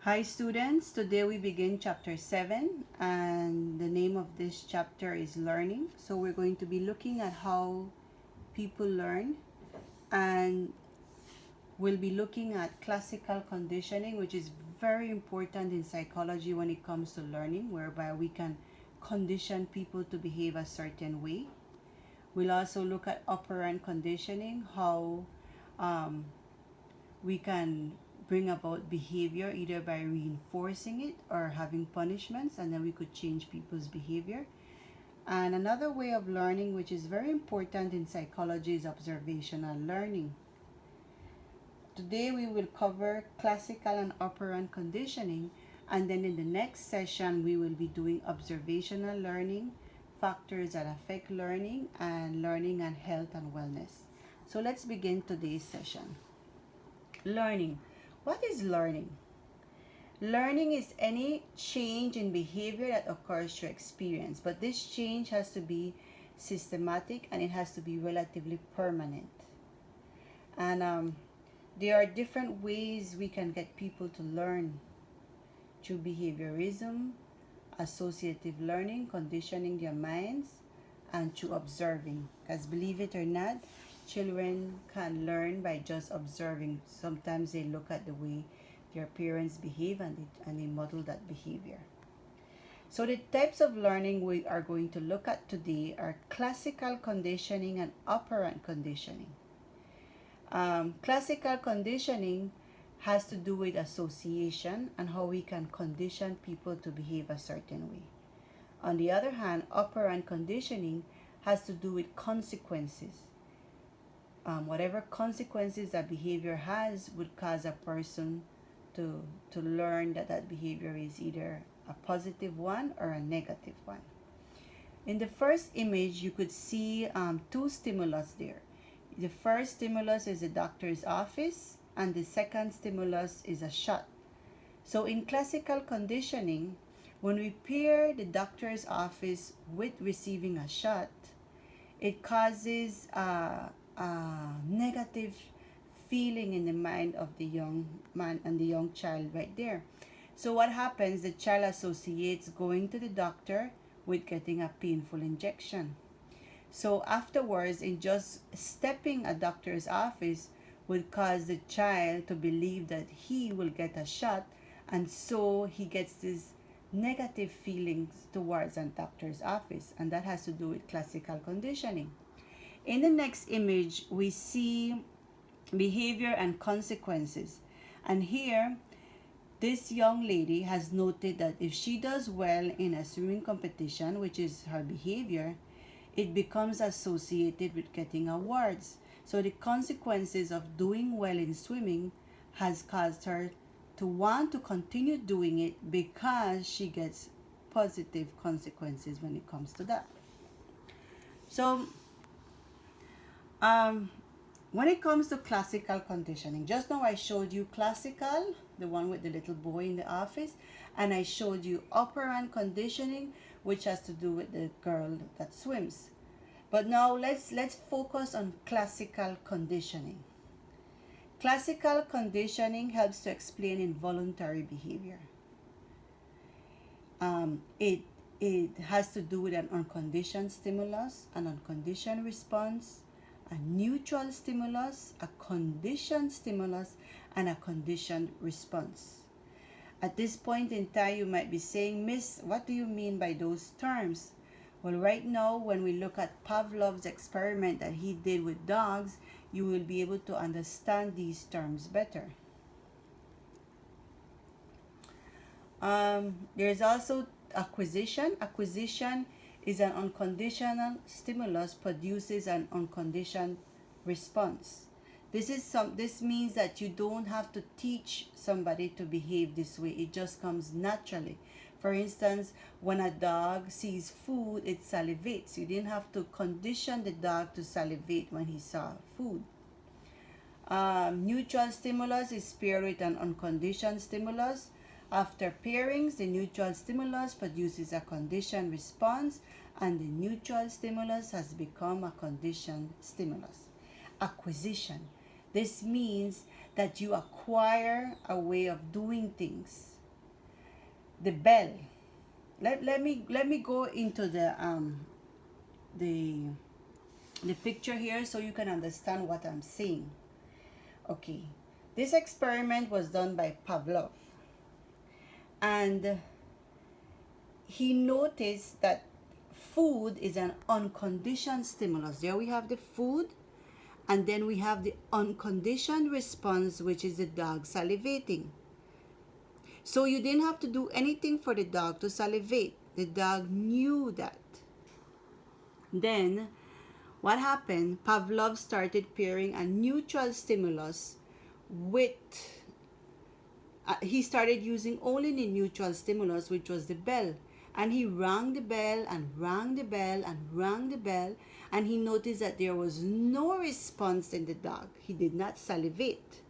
Hi students, today we begin chapter 7 and the name of this chapter is learning. So we're going to be looking at how people learn, and we'll be looking at classical conditioning, which is very important in psychology when it comes to learning, whereby we can condition people to behave a certain way. We'll also look at operant conditioning, how um, we can bring about behavior either by reinforcing it or having punishments, and then we could change people's behavior. And another way of learning, which is very important in psychology, is observational learning. Today we will cover classical and operant conditioning, and then in the next session we will be doing observational learning, factors that affect learning, and learning and health and wellness. So let's begin today's session. Learning. What is learning? Learning is any change in behavior that occurs through experience, but this change has to be systematic and it has to be relatively permanent. And there are different ways we can get people to learn: through behaviorism, associative learning, conditioning their minds, and through observing. Because believe it or not, children can learn by just observing. Sometimes they look at the way their parents behave and they model that behavior. So the types of learning we are going to look at today are classical conditioning and operant conditioning. Classical conditioning has to do with association and how we can condition people to behave a certain way. On the other hand, operant conditioning has to do with consequences. Whatever consequences that behavior has would cause a person to learn that that behavior is either a positive one or a negative one. In the first image, you could see two stimulus there. The first stimulus is the doctor's office, and the second stimulus is a shot. So in classical conditioning, when we pair the doctor's office with receiving a shot, it causes a negative feeling in the mind of the young man and the young child right there. So what happens, the child associates going to the doctor with getting a painful injection. So afterwards, in just stepping a doctor's office would cause the child to believe that he will get a shot, and so he gets these negative feelings towards a doctor's office, and that has to do with classical conditioning. In the next image, we see behavior and consequences. And here, this young lady has noted that if she does well in a swimming competition, which is her behavior, it becomes associated with getting awards. So the consequences of doing well in swimming has caused her to want to continue doing it because she gets positive consequences when it comes to that. So when it comes to classical conditioning, just now I showed you classical, the one with the little boy in the office, and I showed you operant conditioning, which has to do with the girl that swims. But now let's focus on classical conditioning. Classical conditioning helps to explain involuntary behavior. It has to do with an unconditioned stimulus, an unconditioned response, a neutral stimulus, a conditioned stimulus, and a conditioned response. At this point in time, you might be saying, Miss, what do you mean by those terms? Well, right now, when we look at Pavlov's experiment that he did with dogs, you will be able to understand these terms better. There's also acquisition. Acquisition is an unconditional stimulus produces an unconditioned response. This means that you don't have to teach somebody to behave this way. It just comes naturally. For instance, when a dog sees food, it salivates. You didn't have to condition the dog to salivate when he saw food. Neutral stimulus is paired with an unconditioned stimulus. After pairings, the neutral stimulus produces a conditioned response, and the neutral stimulus has become a conditioned stimulus. Acquisition. This means that you acquire a way of doing things. The bell. Let me go into the the picture here so you can understand what I'm saying. Okay, this experiment was done by Pavlov, and he noticed that food is an unconditioned stimulus. There we have the food, and then we have the unconditioned response, which is the dog salivating. So you didn't have to do anything for the dog to salivate. The dog knew that. Then what happened? Pavlov started pairing a neutral stimulus with he started using only the neutral stimulus, which was the bell. And he rang the bell and rang the bell and rang the bell, and he noticed that there was no response in the dog. He did not salivate.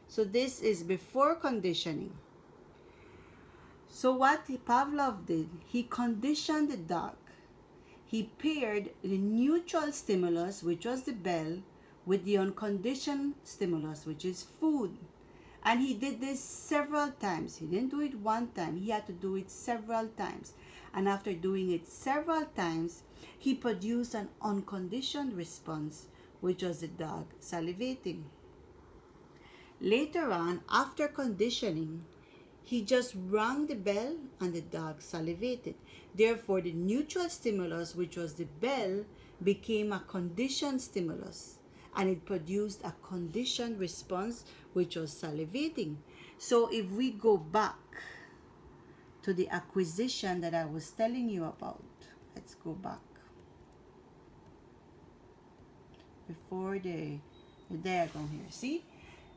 So this is before conditioning. So what Pavlov did, he conditioned the dog. He paired the neutral stimulus, which was the bell, with the unconditioned stimulus, which is food. And he did this several times. He didn't do it one time. He had to do it several times. And after doing it several times, he produced an unconditioned response, which was the dog salivating. Later on, after conditioning, he just rang the bell and the dog salivated. Therefore, the neutral stimulus, which was the bell, became a conditioned stimulus, and it produced a conditioned response, which was salivating. So if we go back to the acquisition that I was telling you about, let's go back before the diagram here. See,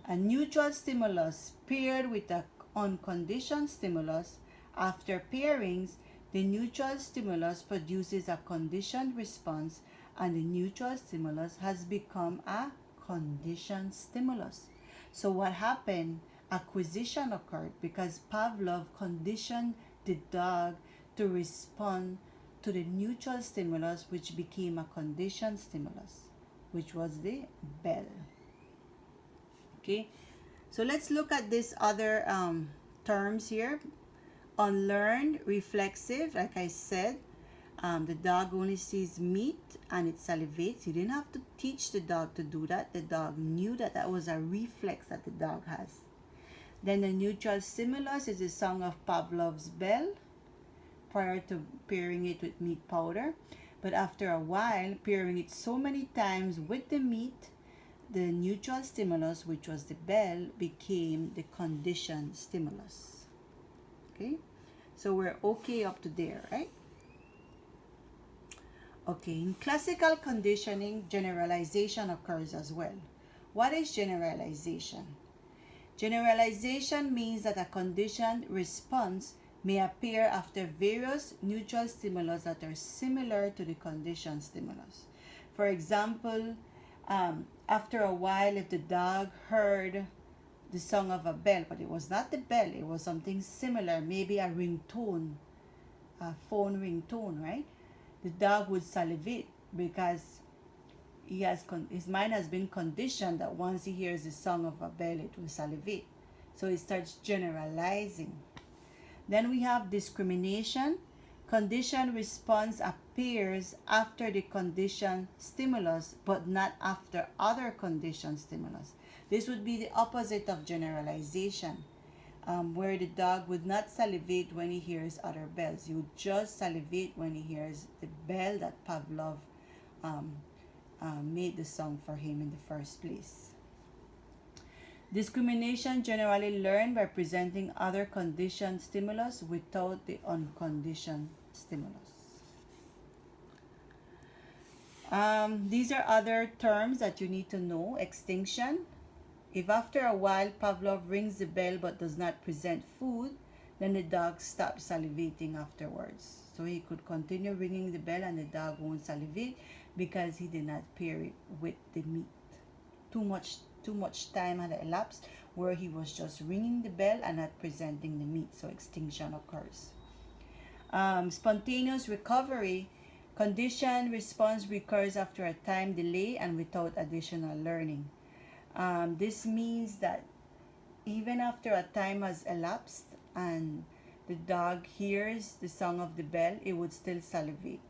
a neutral stimulus paired with a unconditioned stimulus. After pairings, the neutral stimulus produces a conditioned response, and the neutral stimulus has become a conditioned stimulus. So what happened? Acquisition occurred because Pavlov conditioned the dog to respond to the neutral stimulus, which became a conditioned stimulus, which was the bell. Okay, so let's look at this other terms here. Unlearned, reflexive, like I said, the dog only sees meat and it salivates. You didn't have to teach the dog to do that. The dog knew that that was a reflex that the dog has. Then the neutral stimulus is the sound of Pavlov's bell prior to pairing it with meat powder. But after a while, pairing it so many times with the meat, the neutral stimulus, which was the bell, became the conditioned stimulus. Okay, so we're okay up to there, right? Okay, in classical conditioning, generalization occurs as well. What is generalization? Generalization means that a conditioned response may appear after various neutral stimulus that are similar to the conditioned stimulus. For example, after a while, if the dog heard the song of a bell, but it was not the bell, it was something similar, maybe a ringtone, a phone ringtone, right? The dog would salivate because his mind has been conditioned that once he hears the song of a bell, it will salivate. So it starts generalizing. Then we have discrimination. Conditioned response appears after the conditioned stimulus, but not after other conditioned stimulus. This would be the opposite of generalization, where the dog would not salivate when he hears other bells. He would just salivate when he hears the bell that Pavlov made the song for him in the first place. Discrimination generally learned by presenting other conditioned stimulus without the unconditioned stimulus. These are other terms that you need to know. Extinction. If after a while Pavlov rings the bell but does not present food, then the dog stops salivating afterwards. So he could continue ringing the bell and the dog won't salivate because he did not pair it with the meat. Too much time had elapsed where he was just ringing the bell and not presenting the meat, so extinction occurs. Spontaneous recovery. Conditioned response recurs after a time delay and without additional learning. This means that even after a time has elapsed and the dog hears the song of the bell, it would still salivate.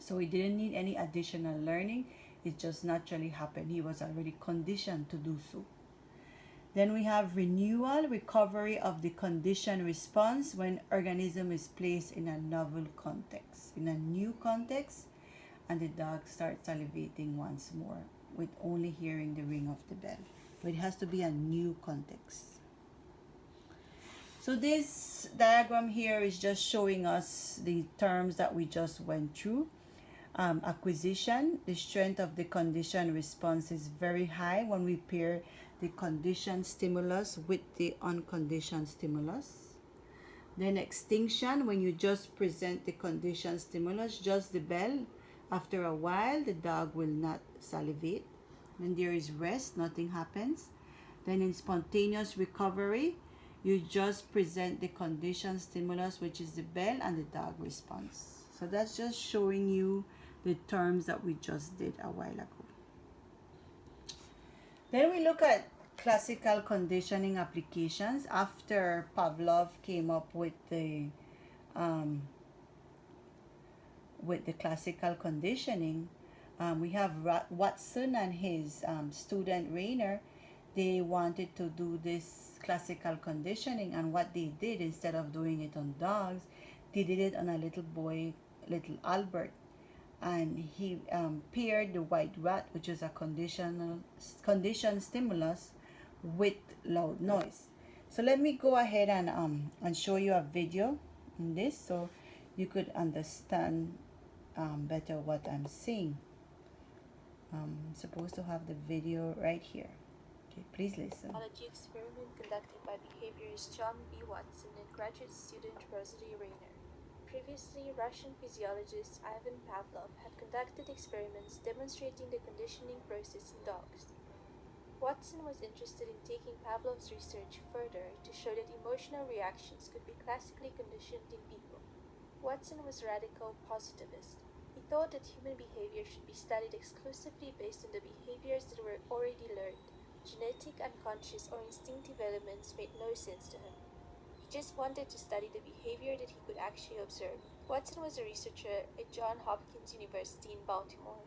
So he didn't need any additional learning. It just naturally happened. He was already conditioned to do so. Then we have renewal, recovery of the conditioned response when organism is placed in a novel context, in a new context, and the dog starts salivating once more with only hearing the ring of the bell. But it has to be a new context. So this diagram here is just showing us the terms that we just went through. Acquisition, the strength of the conditioned response is very high when we pair the conditioned stimulus with the unconditioned stimulus. Then extinction, when you just present the conditioned stimulus, just the bell, after a while the dog will not salivate. When there is rest, nothing happens. Then in spontaneous recovery, you just present the conditioned stimulus, which is the bell, and the dog responds. So that's just showing you the terms that we just did a while ago. Then we look at classical conditioning applications after Pavlov came up with the classical conditioning. We have Watson and his student Rayner. They wanted to do this classical conditioning, and what they did, instead of doing it on dogs, they did it on a little boy, little Albert. And he paired the white rat, which is a conditioned stimulus, with loud noise. So let me go ahead and show you a video on this so you could understand better what I'm saying. I'm supposed to have the video right here. Okay, please listen. Biology experiment conducted by behaviorist John B. Watson and graduate student Rosalie Rayner. Previously, Russian physiologist Ivan Pavlov had conducted experiments demonstrating the conditioning process in dogs. Watson was interested in taking Pavlov's research further to show that emotional reactions could be classically conditioned in people. Watson was a radical positivist. He thought that human behavior should be studied exclusively based on the behaviors that were already learned. Genetic, unconscious, or instinctive elements made no sense to him. He just wanted to study the behavior that he could actually observe. Watson was a researcher at Johns Hopkins University in Baltimore.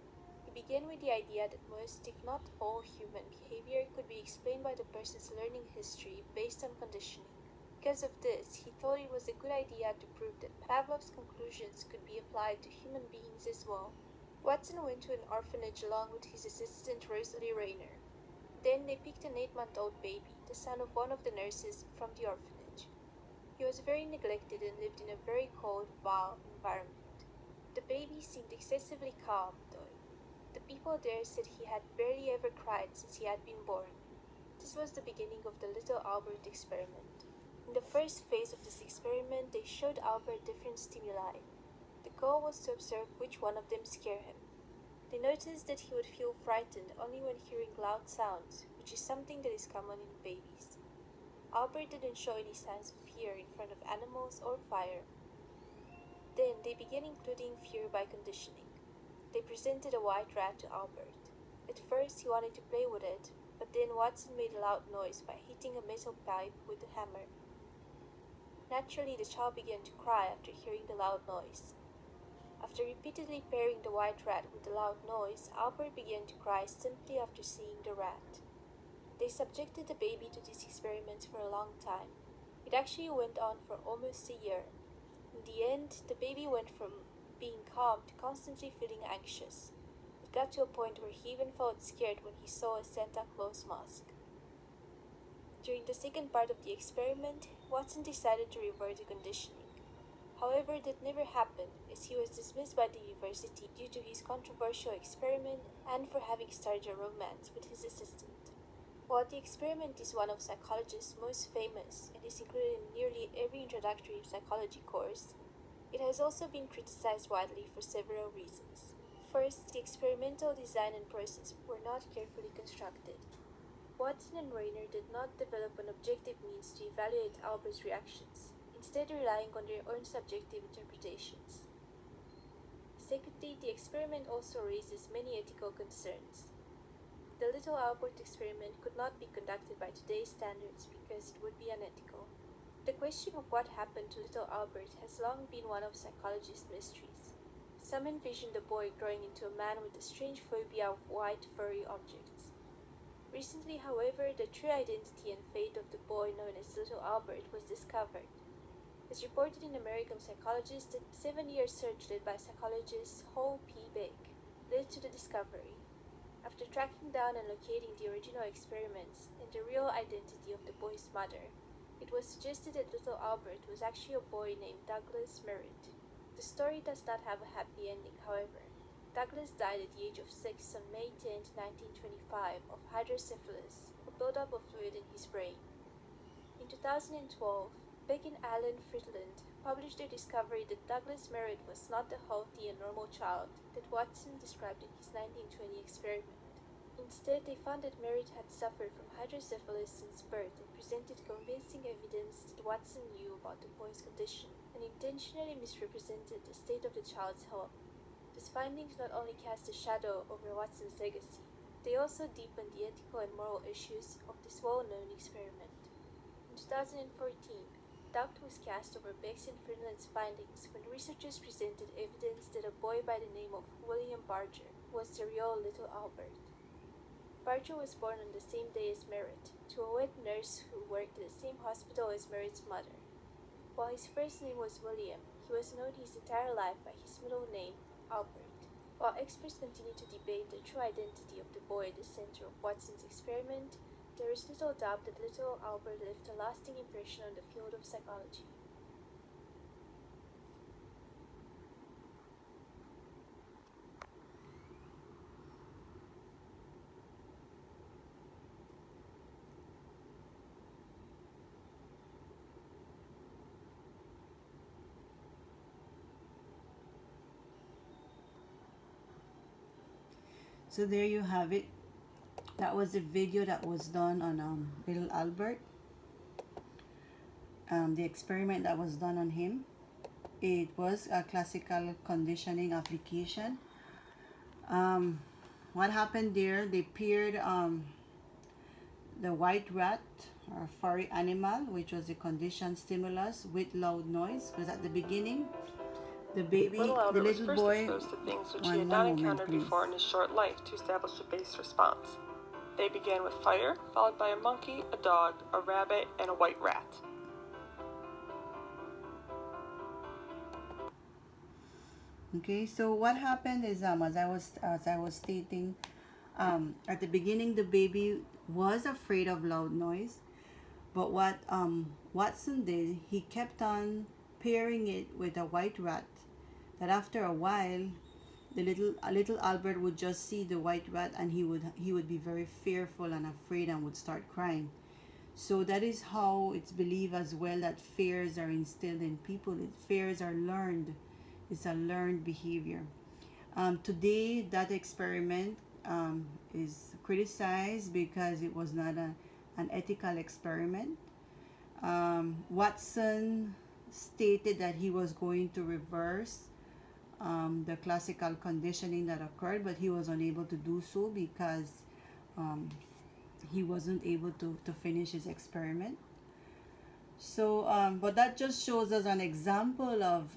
He began with the idea that most, if not all, human behavior could be explained by the person's learning history based on conditioning. Because of this, he thought it was a good idea to prove that Pavlov's conclusions could be applied to human beings as well. Watson went to an orphanage along with his assistant Rosalie Rayner. Then they picked an 8-month-old baby, the son of one of the nurses, from the orphanage. He was very neglected and lived in a very cold, foul environment. The baby seemed excessively calm, though. The people there said he had barely ever cried since he had been born. This was the beginning of the Little Albert experiment. In the first phase of this experiment, they showed Albert different stimuli. The goal was to observe which one of them scared him. They noticed that he would feel frightened only when hearing loud sounds, which is something that is common in babies. Albert didn't show any signs of fear in front of animals or fire. Then they began including fear by conditioning. They presented a white rat to Albert. At first he wanted to play with it, but then Watson made a loud noise by hitting a metal pipe with a hammer. Naturally, the child began to cry after hearing the loud noise. After repeatedly pairing the white rat with the loud noise, Albert began to cry simply after seeing the rat. They subjected the baby to these experiments for a long time. It actually went on for almost a year. In the end, the baby went from being calm to constantly feeling anxious. It got to a point where he even felt scared when he saw a Santa Claus mask. During the second part of the experiment, Watson decided to revert to conditioning. However, that never happened, as he was dismissed by the university due to his controversial experiment and for having started a romance with his assistant. While the experiment is one of psychology's most famous and is included in nearly every introductory psychology course, it has also been criticized widely for several reasons. First, the experimental design and process were not carefully constructed. Watson and Rayner did not develop an objective means to evaluate Albert's reactions, instead relying on their own subjective interpretations. Secondly, the experiment also raises many ethical concerns. The Little Albert experiment could not be conducted by today's standards because it would be unethical. The question of what happened to little Albert has long been one of psychologists' mysteries. Some envision the boy growing into a man with a strange phobia of white, furry objects. Recently, however, the true identity and fate of the boy known as Little Albert was discovered. As reported in American Psychologist, the 7-year search led by psychologist Ho P. Bake led to the discovery. After tracking down and locating the original experiments and the real identity of the boy's mother, it was suggested that little Albert was actually a boy named Douglas Merritt. The story does not have a happy ending, however. Douglas died at the age of 6 on May 10, 1925, of hydrocephalus, a buildup of fluid in his brain. In 2012, Beck and Alan Friedland published their discovery that Douglas Merritt was not the healthy and normal child that Watson described in his 1920 experiment. Instead, they found that Merritt had suffered from hydrocephalus since birth and presented convincing evidence that Watson knew about the boy's condition and intentionally misrepresented the state of the child's health. These findings not only cast a shadow over Watson's legacy, they also deepened the ethical and moral issues of this well-known experiment. In 2014, doubt was cast over Beck's and Friedland's findings when researchers presented evidence that a boy by the name of William Barger was the real little Albert. Barger was born on the same day as Merritt, to a wet nurse who worked at the same hospital as Merritt's mother. While his first name was William, he was known his entire life by his middle name, Albert. While experts continue to debate the true identity of the boy at the center of Watson's experiment, there is little doubt that little Albert left a lasting impression on the field of psychology. So there you have it. That was the video that was done on little Albert. The experiment that was done on him. It was a classical conditioning application. What happened there? They paired the white rat or furry animal, which was a conditioned stimulus, with loud noise. Because at the beginning, the baby, Little the Albert was little first boy, exposed to things which he one had not moment, encountered please. before in his short life to establish a base response. They began with fire, followed by a monkey, a dog, a rabbit, and a white rat. Okay, so what happened is as I was stating, at the beginning the baby was afraid of loud noise, but what Watson did, he kept on pairing it with a white rat. That after a while, the little Albert would just see the white rat and he would be very fearful and afraid and would start crying. So that is how it's believed as well that fears are instilled in people. Fears are learned. It's a learned behavior. Today, that experiment is criticized because it was not an ethical experiment. Watson stated that he was going to reverse the classical conditioning that occurred, but he was unable to do so because he wasn't able to finish his experiment. So, but that just shows us an example of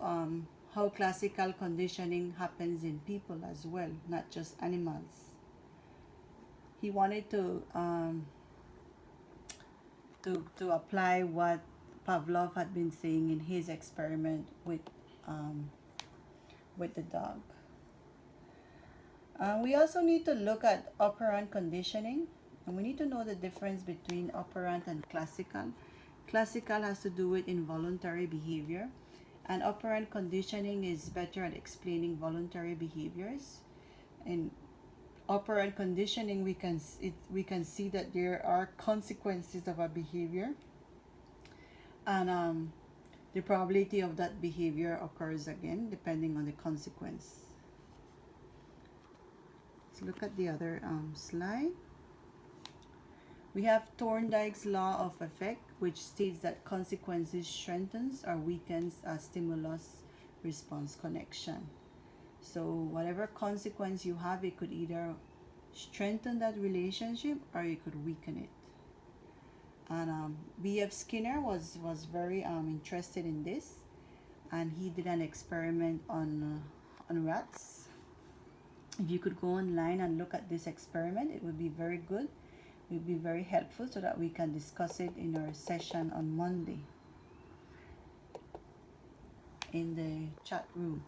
how classical conditioning happens in people as well, not just animals. He wanted to apply what Pavlov had been saying in his experiment with the dog. We also need to look at operant conditioning, and we need to know the difference between operant and classical. Classical has to do with involuntary behavior, and operant conditioning is better at explaining voluntary behaviors. In operant conditioning, we can see that there are consequences of a behavior, and the probability of that behavior occurs again depending on the consequence. Let's look at the other slide. We have Thorndike's law of effect, which states that consequences strengthens or weakens a stimulus response connection. So whatever consequence you have, it could either strengthen that relationship or you could weaken it. And B.F. Skinner was very interested in this, and he did an experiment on rats. If you could go online and look at this experiment, it would be very good. It would be very helpful so that we can discuss it in our session on Monday in the chat room.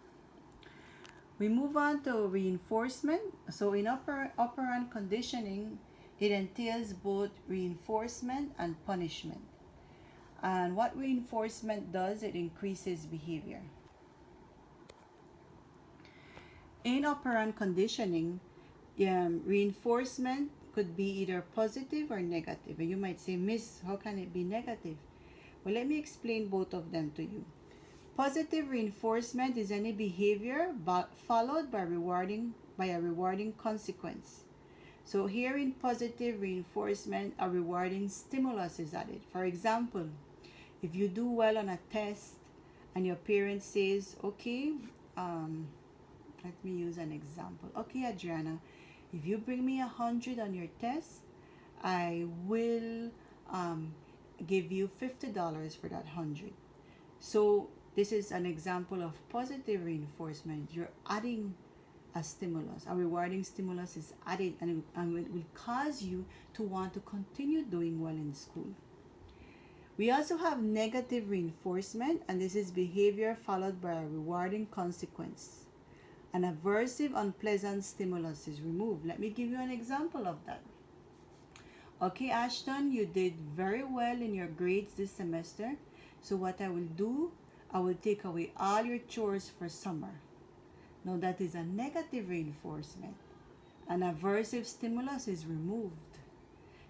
We move on to reinforcement. So in operant conditioning, it entails both reinforcement and punishment. And what reinforcement does, it increases behavior. In operant conditioning, reinforcement could be either positive or negative. And you might say, Miss, how can it be negative? Well, let me explain both of them to you. Positive reinforcement is any behavior followed by a rewarding consequence. So here in positive reinforcement, a rewarding stimulus is added. For example, if you do well on a test and your parent says, okay, let me use an example. Okay, Adriana, if you bring me 100 on your test, I will give you $50 for that 100. So this is an example of positive reinforcement. You're adding a stimulus, a rewarding stimulus is added, and it will cause you to want to continue doing well in school. We also have negative reinforcement, and this is behavior followed by a rewarding consequence. An aversive, unpleasant stimulus is removed. Let me give you an example of that. Okay, Ashton, you did very well in your grades this semester. So what I will do, I will take away all your chores for summer. Now that is a negative reinforcement. An aversive stimulus is removed.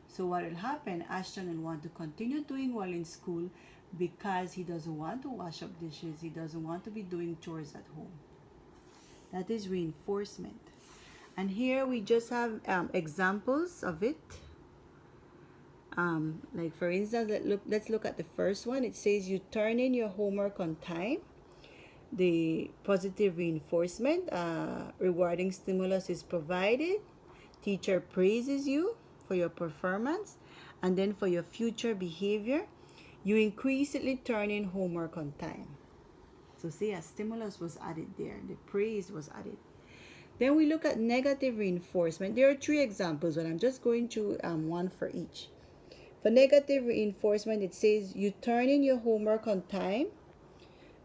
So what will happen, Ashton will want to continue doing well in school because he doesn't want to wash up dishes. He doesn't want to be doing chores at home. That is reinforcement. And here we just have examples of it. Like for instance, let's look at the first one. It says you turn in your homework on time. The positive reinforcement, rewarding stimulus is provided. Teacher praises you for your performance, and then for your future behavior, you increasingly turn in homework on time. So see, a stimulus was added there. The praise was added. Then we look at negative reinforcement. There are 3 examples, but I'm just going through one for each. For negative reinforcement, it says you turn in your homework on time.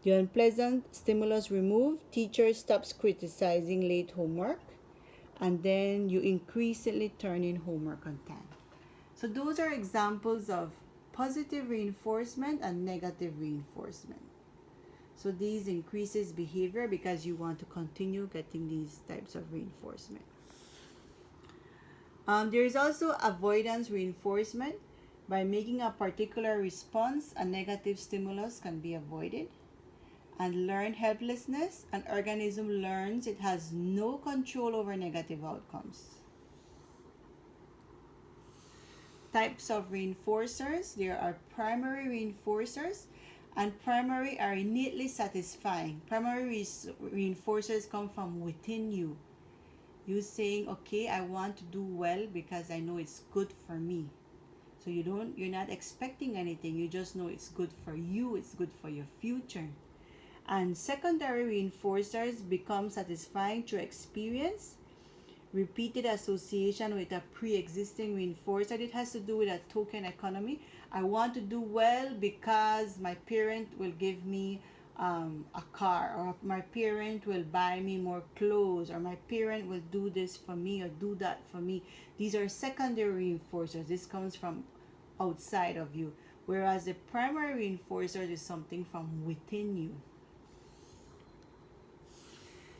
The unpleasant stimulus removed. Teacher stops criticizing late homework. And then you increasingly turn in homework on time. So those are examples of positive reinforcement and negative reinforcement. So these increases behavior because you want to continue getting these types of reinforcement. There is also avoidance reinforcement. By making a particular response, a negative stimulus can be avoided. And learned helplessness, an organism learns it has no control over negative outcomes. Types of reinforcers. There are primary reinforcers, and primary are innately satisfying. Primary reinforcers come from within you. You saying, okay, I want to do well because I know it's good for me. So you're not expecting anything. You just know it's good for you. It's good for your future. And secondary reinforcers become satisfying through experience, repeated association with a pre-existing reinforcer. It has to do with a token economy. I want to do well because my parent will give me a car, or my parent will buy me more clothes, or my parent will do this for me or do that for me. These are secondary reinforcers. This comes from outside of you, whereas the primary reinforcer is something from within you.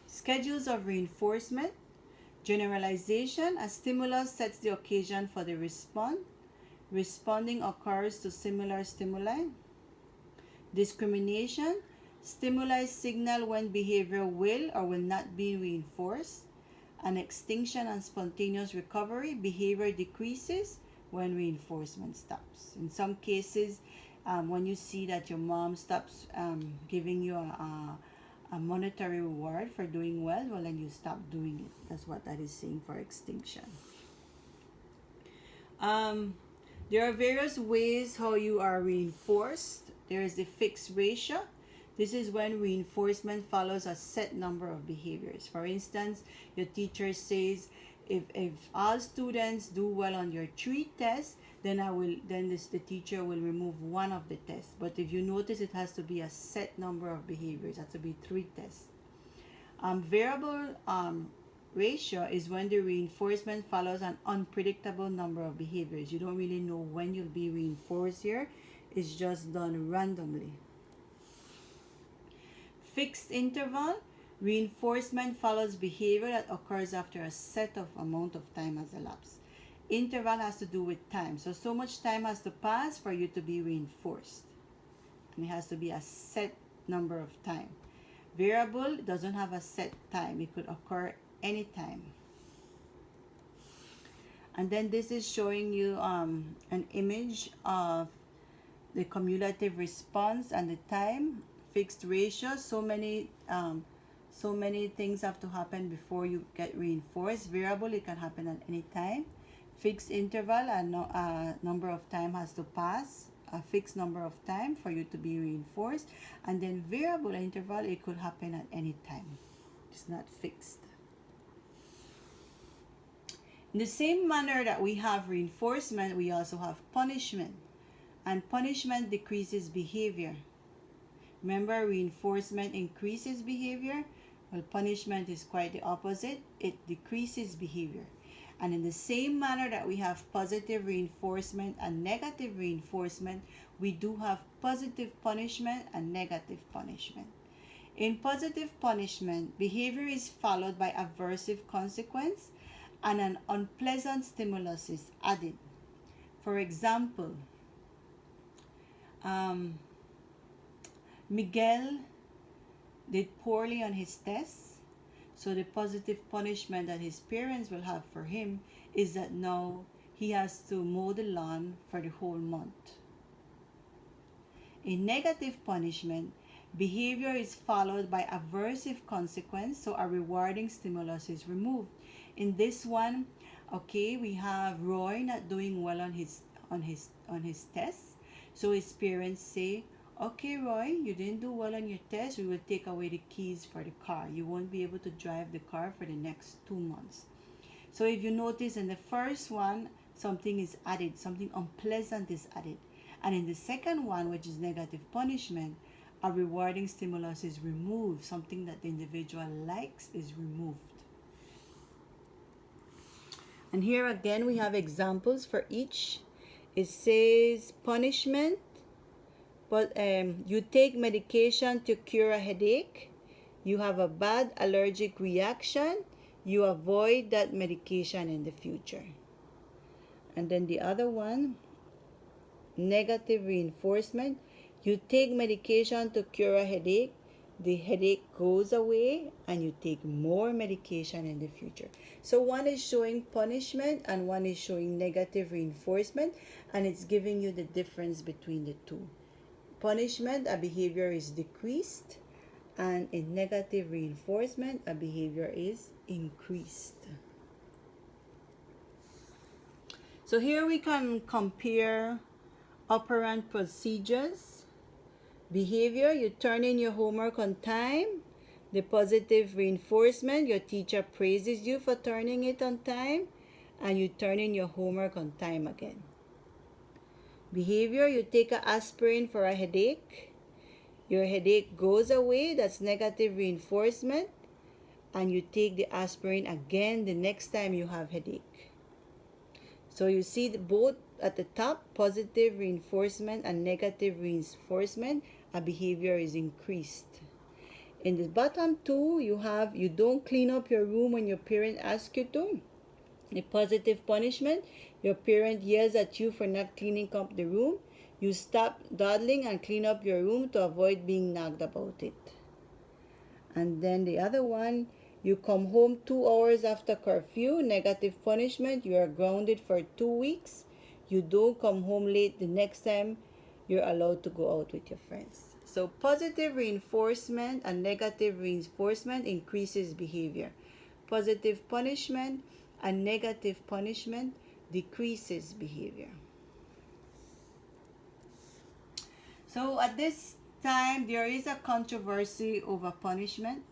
Schedules of reinforcement. Generalization. A stimulus sets the occasion for the response. Responding occurs to similar stimuli. Discrimination. Stimuli signal when behavior will or will not be reinforced. An extinction and spontaneous recovery. Behavior decreases when reinforcement stops. In some cases, when you see that your mom stops giving you a monetary reward for doing well, well, then you stop doing it. That's what that is saying for extinction. There are various ways how you are reinforced. There is the fixed ratio. This is when reinforcement follows a set number of behaviors. For instance, your teacher says, if all students do well on your 3 tests, then the teacher will remove one of the tests. But if you notice, it has to be a set number of behaviors. It has to be 3 tests. Variable ratio is when the reinforcement follows an unpredictable number of behaviors. You don't really know when you'll be reinforced here. It's just done randomly. Fixed interval. Reinforcement follows behavior that occurs after a set of amount of time has elapsed. Interval has to do with time. So much time has to pass for you to be reinforced. And it has to be a set number of time. Variable doesn't have a set time. It could occur anytime. And then this is showing you an image of the cumulative response and the time. Fixed ratio. So many things have to happen before you get reinforced. Variable, it can happen at any time. Fixed interval, a number of time has to pass, a fixed number of time for you to be reinforced. And then variable interval, it could happen at any time. It's not fixed. In the same manner that we have reinforcement, we also have punishment. And punishment decreases behavior. Remember, reinforcement increases behavior. Well, punishment is quite the opposite. It decreases behavior. And in the same manner that we have positive reinforcement and negative reinforcement, we do have positive punishment and negative punishment. In positive punishment, behavior is followed by aversive consequence and an unpleasant stimulus is added. For example, Miguel did poorly on his tests, so the positive punishment that his parents will have for him is that now he has to mow the lawn for the whole month. In negative punishment, behavior is followed by aversive consequence, so a rewarding stimulus is removed. In this one, okay, we have Roy not doing well on his tests, so his parents say, okay, Roy, you didn't do well on your test. We will take away the keys for the car. You won't be able to drive the car for the next 2 months. So if you notice in the first one, something is added, something unpleasant is added. And in the second one, which is negative punishment, a rewarding stimulus is removed. Something that the individual likes is removed. And here again, we have examples for each. It says punishment. But you take medication to cure a headache, you have a bad allergic reaction, you avoid that medication in the future. And then the other one, negative reinforcement, you take medication to cure a headache, the headache goes away, and you take more medication in the future. So one is showing punishment and one is showing negative reinforcement, and it's giving you the difference between the two. Punishment, a behavior is decreased, and in negative reinforcement, a behavior is increased. So here we can compare operant procedures. Behavior, you turn in your homework on time. The positive reinforcement, your teacher praises you for turning it on time, and you turn in your homework on time again. Behavior, you take an aspirin for a headache. Your headache goes away, that's negative reinforcement. And you take the aspirin again the next time you have headache. So you see both at the top, positive reinforcement and negative reinforcement, a behavior is increased. In the bottom two, you don't clean up your room when your parent asks you to. The positive punishment, your parent yells at you for not cleaning up the room. You stop dawdling and clean up your room to avoid being nagged about it. And then the other one, you come home 2 hours after curfew. Negative punishment, you are grounded for 2 weeks. You don't come home late the next time you're allowed to go out with your friends. So positive reinforcement and negative reinforcement increases behavior. Positive punishment and negative punishment decreases behavior. So at this time, there is a controversy over punishment.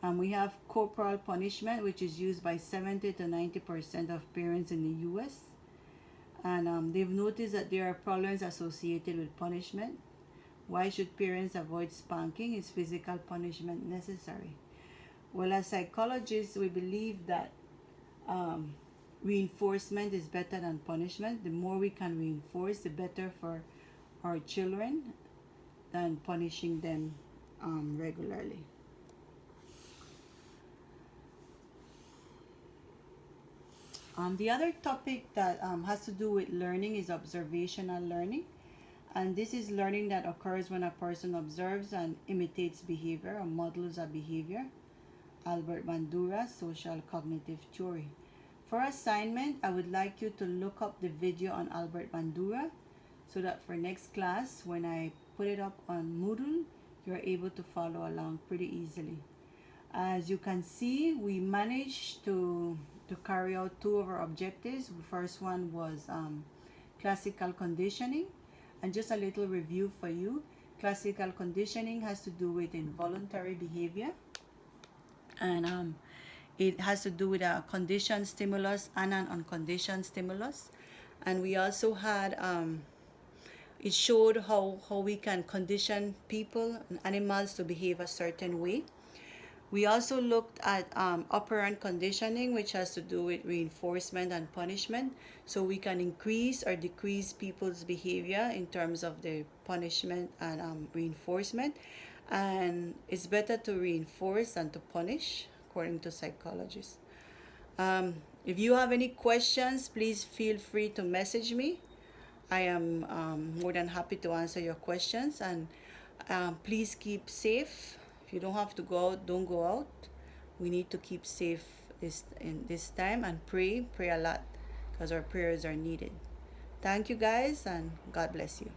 We have corporal punishment, which is used by 70 to 90% of parents in the US. And they've noticed that there are problems associated with punishment. Why should parents avoid spanking? Is physical punishment necessary? Well, as psychologists, we believe that reinforcement is better than punishment. The more we can reinforce, the better for our children than punishing them regularly. The other topic that has to do with learning is observational learning. And this is learning that occurs when a person observes and imitates behavior or models a behavior. Albert Bandura's social cognitive theory. For assignment, I would like you to look up the video on Albert Bandura so that for next class, when I put it up on Moodle, you're able to follow along pretty easily. As you can see, we managed to carry out two of our objectives. The first one was classical conditioning. And just a little review for you. Classical conditioning has to do with involuntary behavior. And it has to do with a conditioned stimulus and an unconditioned stimulus. And we also had, it showed how we can condition people and animals to behave a certain way. We also looked at operant conditioning, which has to do with reinforcement and punishment. So we can increase or decrease people's behavior in terms of the punishment and reinforcement. And it's better to reinforce than to punish, according to psychologists. If you have any questions, please feel free to message me. I am more than happy to answer your questions. And please keep safe. If you don't have to go out, don't go out. We need to keep safe in this time and pray a lot because our prayers are needed. Thank you guys, and God bless you.